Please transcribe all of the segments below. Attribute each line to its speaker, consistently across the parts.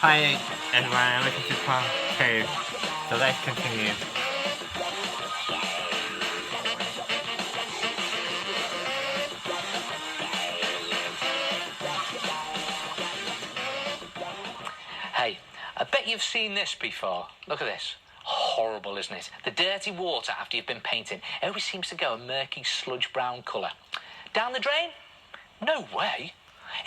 Speaker 1: Hi everyone, I'm looking to part 2, so let's continue.
Speaker 2: Hey, I bet you've seen this before. Look at this. Horrible, isn't it? The dirty water after you've been painting. It always seems to go a murky sludge brown colour. Down the drain? No way.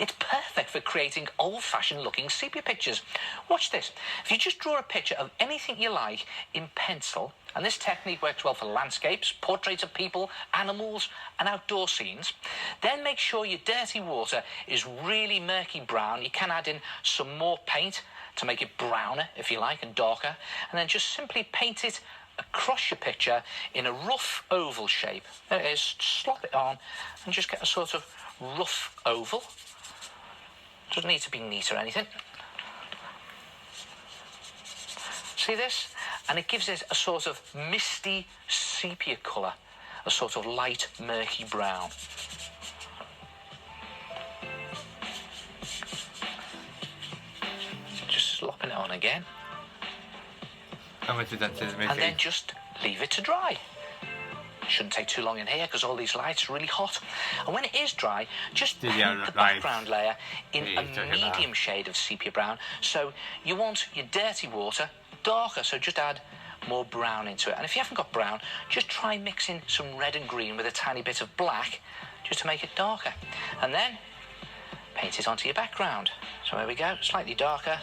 Speaker 2: It's perfect for creating old-fashioned looking sepia pictures. Watch this. If you just draw a picture of anything you like in pencil, and this technique works well for landscapes, portraits of people, animals, and outdoor scenes, then make sure your dirty water is really murky brown. You can add in some more paint to make it browner, if you like, and darker, and then just simply paint it across your picture in a rough oval shape. There it is. Slop it on and just get a sort of rough oval. Doesn't need to be neat or anything. See this? And it gives it a sort of misty sepia colour, a sort of light murky brown. Just slopping it on again.
Speaker 1: I'm going to that to the
Speaker 2: And then just leave it to dry. Shouldn't take too long in here because all these lights are really hot. And when it is dry, just paint the background layer in a medium shade of sepia brown. So you want your dirty water darker, so just add more brown into it. And if you haven't got brown, just try mixing some red and green with a tiny bit of black just to make it darker. And then paint it onto your background. So here we go, slightly darker.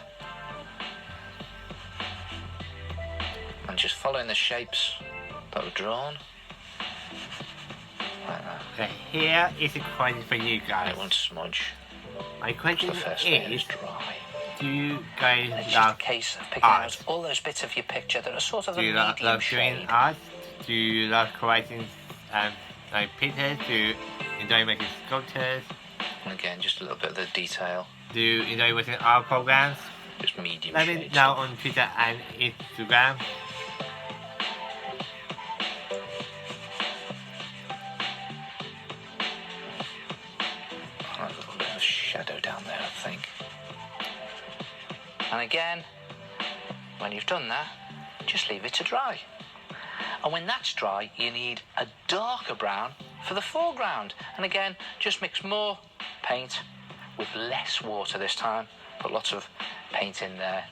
Speaker 2: And just following the shapes that were drawn. Like that.
Speaker 1: So here is a question for you guys.
Speaker 2: It won't smudge.
Speaker 1: My question
Speaker 2: The first layer
Speaker 1: is,
Speaker 2: is dry.
Speaker 1: do you guys
Speaker 2: It's just
Speaker 1: love
Speaker 2: a case of picking
Speaker 1: art?
Speaker 2: out all those bits of your picture that are sort of
Speaker 1: Do
Speaker 2: a
Speaker 1: you
Speaker 2: medium
Speaker 1: love
Speaker 2: shade.
Speaker 1: doing art? Do you love creating like pictures? Do you enjoy making sculptures?
Speaker 2: And again, just a little bit of the detail.
Speaker 1: Do you enjoy watching art programs?
Speaker 2: Just medium
Speaker 1: Let
Speaker 2: shade
Speaker 1: me know
Speaker 2: stuff.
Speaker 1: on Twitter and Instagram.
Speaker 2: A little bit of shadow down there, I think. And again, when you've done that, just leave it to dry. And when that's dry, you need a darker brown for the foreground. And again, just mix more paint with less water this time. Put lots of paint in there.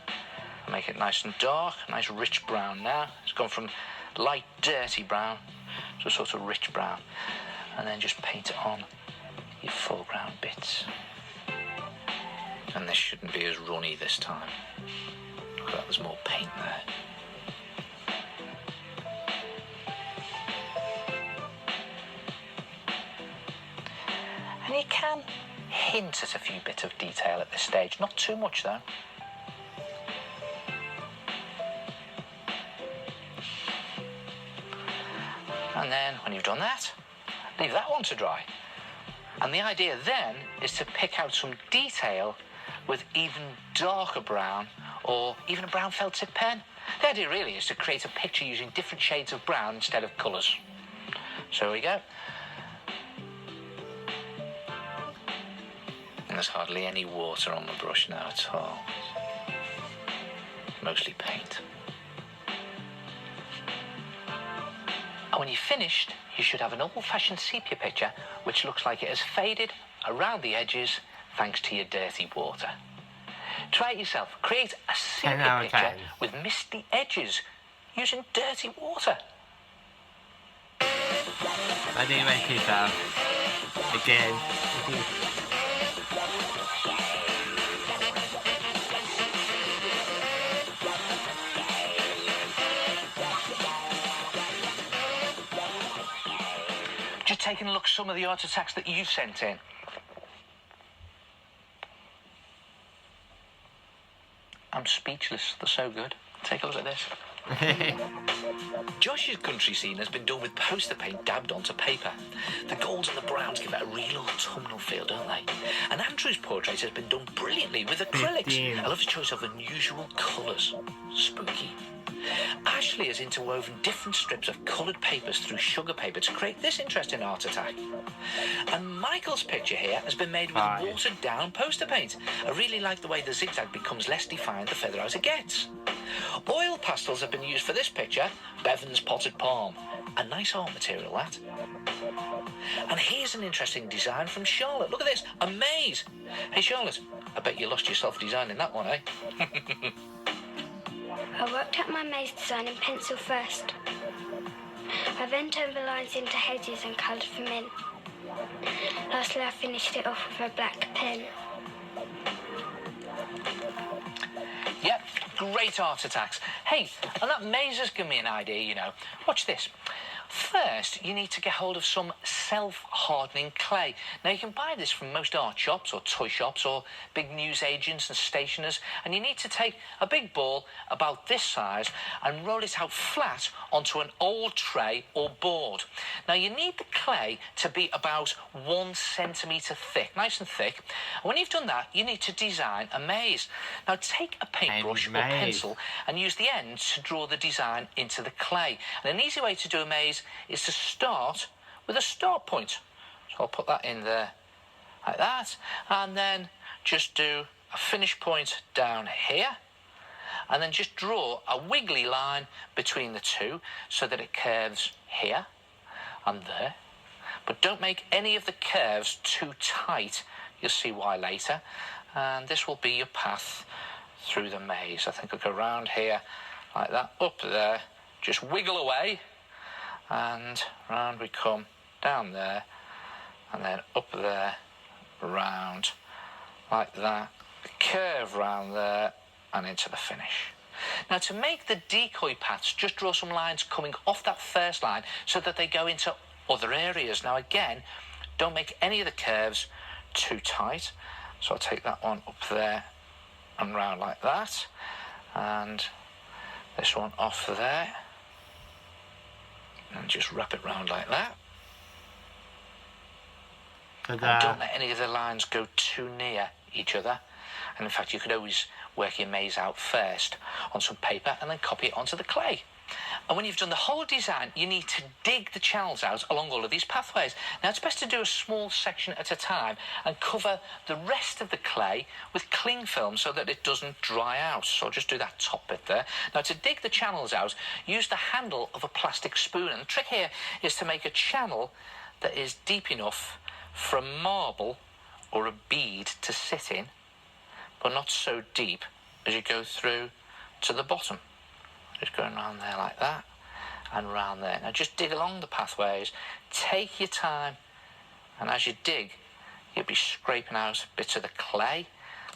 Speaker 2: Make it nice and dark, nice rich brown now. It's gone from light dirty brown to a sort of rich brown. And then just paint it on your foreground bits. And this shouldn't be as runny this time. Look at that, there's more paint there. And you can hint at a few bits of detail at this stage, not too much though. And then when you've done that, leave that one to dry. And the idea then is to pick out some detail with even darker brown or even a brown felt tip pen. The idea really is to create a picture using different shades of brown instead of colours. So here we go. And there's hardly any water on the brush now at all. Mostly paint. And when you've finished, you should have an old-fashioned sepia picture which looks like it has faded around the edges thanks to your dirty water. Try it yourself. Create a sepia picture with misty edges using dirty water.
Speaker 1: I didn't make it again.
Speaker 2: Just taking a look at some of the art attacks that you've sent in. I'm speechless. They're so good. Take a look at this. Josh's country scene has been done with poster paint dabbed onto paper. The golds and the browns give it a real autumnal feel, don't they? And Andrew's portrait has been done brilliantly with acrylics.
Speaker 1: 15.
Speaker 2: I love his choice of unusual colours. Spooky. Ashley has interwoven different strips of coloured papers through sugar paper to create this interesting art attack. And Michael's picture here has been made with
Speaker 1: Hi.
Speaker 2: watered down poster paint. I really like the way the zigzag becomes less defined the further out it gets. Oil pastels have been used for this picture. Bevan's potted palm. A nice art material, that. And here's an interesting design from Charlotte. Look at this, a maze. Hey Charlotte, I bet you lost yourself designing that one, eh?
Speaker 3: I worked out my maze design in pencil first. I then turned the lines into hedges and coloured them in. Lastly, I finished it off with a black pen.
Speaker 2: Yep, great art attacks. Hey, and that maze has given me an idea, you know. Watch this. First, you need to get hold of some self-hardening clay. Now, you can buy this from most art shops or toy shops or big news agents and stationers, and you need to take a big ball about this size and roll it out flat onto an old tray or board. Now, you need the clay to be about 1 centimetre thick, nice and thick. And when you've done that, you need to design a maze. Now, take a paintbrush or pencil and use the end to draw the design into the clay. And an easy way to do a maze is to start with a start point. So I'll put that in there like that, and then just do a finish point down here, and then just draw a wiggly line between the two so that it curves here and there. But don't make any of the curves too tight. You'll see why later. And this will be your path through the maze. I think I'll go round here like that, up there, just wiggle away, and round we come, down there, and then up there, round, like that, curve round there, and into the finish. Now, to make the decoy paths, just draw some lines coming off that first line so that they go into other areas. Now, again, don't make any of the curves too tight. So I'll take that one up there and round like that, and this one off there, and just wrap it round like that. And don't let any of the lines go too near each other. And in fact, you could always work your maze out first on some paper and then copy it onto the clay. And when you've done the whole design, you need to dig the channels out along all of these pathways. Now, it's best to do a small section at a time and cover the rest of the clay with cling film so that it doesn't dry out. So I'll just do that top bit there. Now, to dig the channels out, use the handle of a plastic spoon. And the trick here is to make a channel that is deep enough for a marble or a bead to sit in, but not so deep as you go through to the bottom. Just going around there like that, and round there. Now just dig along the pathways, take your time, and as you dig, you'll be scraping out bits of the clay,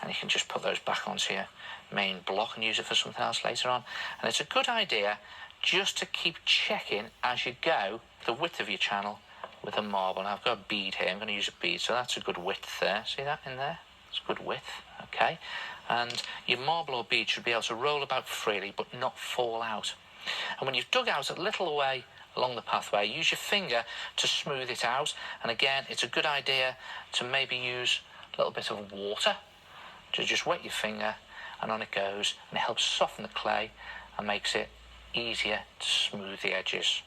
Speaker 2: and you can just put those back onto your main block and use it for something else later on. And it's a good idea just to keep checking as you go the width of your channel with a marble. Now I've got a bead here, I'm going to use a bead, so that's a good width there. See that in there? It's a good width, okay? And your marble or bead should be able to roll about freely but not fall out. And when you've dug out a little way along the pathway, use your finger to smooth it out. And again, it's a good idea to maybe use a little bit of water to just wet your finger, and on it goes, and it helps soften the clay and makes it easier to smooth the edges.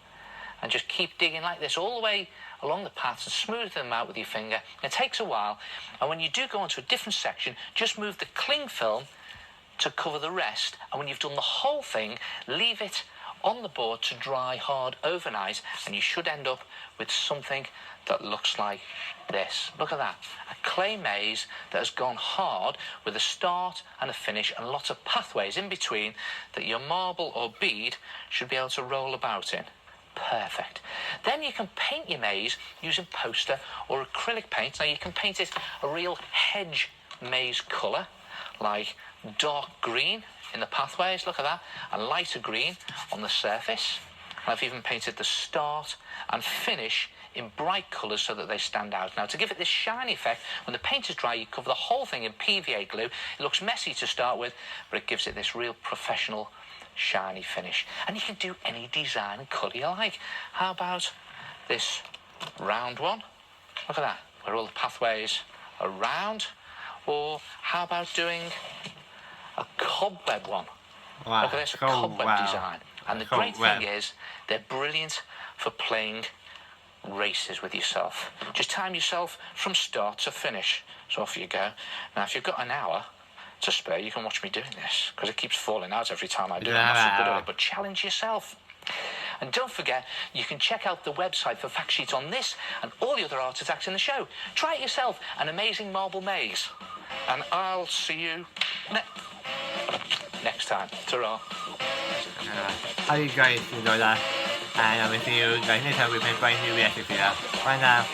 Speaker 2: And just keep digging like this all the way along the paths and smooth them out with your finger. It takes a while, and when you do go onto a different section, just move the cling film to cover the rest, and when you've done the whole thing, leave it on the board to dry hard overnight, and you should end up with something that looks like this. Look at that, a clay maze that has gone hard with a start and a finish and lots of pathways in between that your marble or bead should be able to roll about in. Perfect. Then you can paint your maze using poster or acrylic paint. Now you can paint it a real hedge maze colour, like dark green in the pathways, look at that, and lighter green on the surface. And I've even painted the start and finish in bright colours so that they stand out. Now, to give it this shiny effect, when the paint is dry, you cover the whole thing in PVA glue. It looks messy to start with, but it gives it this real professional, shiny finish. And you can do any design and colour you like. How about this round one? Look at that, where all the pathways are round. Or how about doing a cobweb one?
Speaker 1: Wow.
Speaker 2: Look at this, a
Speaker 1: Oh,
Speaker 2: cobweb
Speaker 1: wow.
Speaker 2: design. And the great thing is, they're brilliant for playing races with yourself. Just time yourself from start to finish. So off you go. Now, if you've got an hour to spare, you can watch me doing this, because it keeps falling out every time I do it. I'm not so good at it, but challenge yourself. And don't forget, you can check out the website for fact sheets on this and all the other art attacks in the show. Try it yourself, an amazing marble maze. And I'll see you next time. Ta-ra.
Speaker 1: How you guys enjoy that? And I will see you guys next time with my brand new reaction video. Bye now.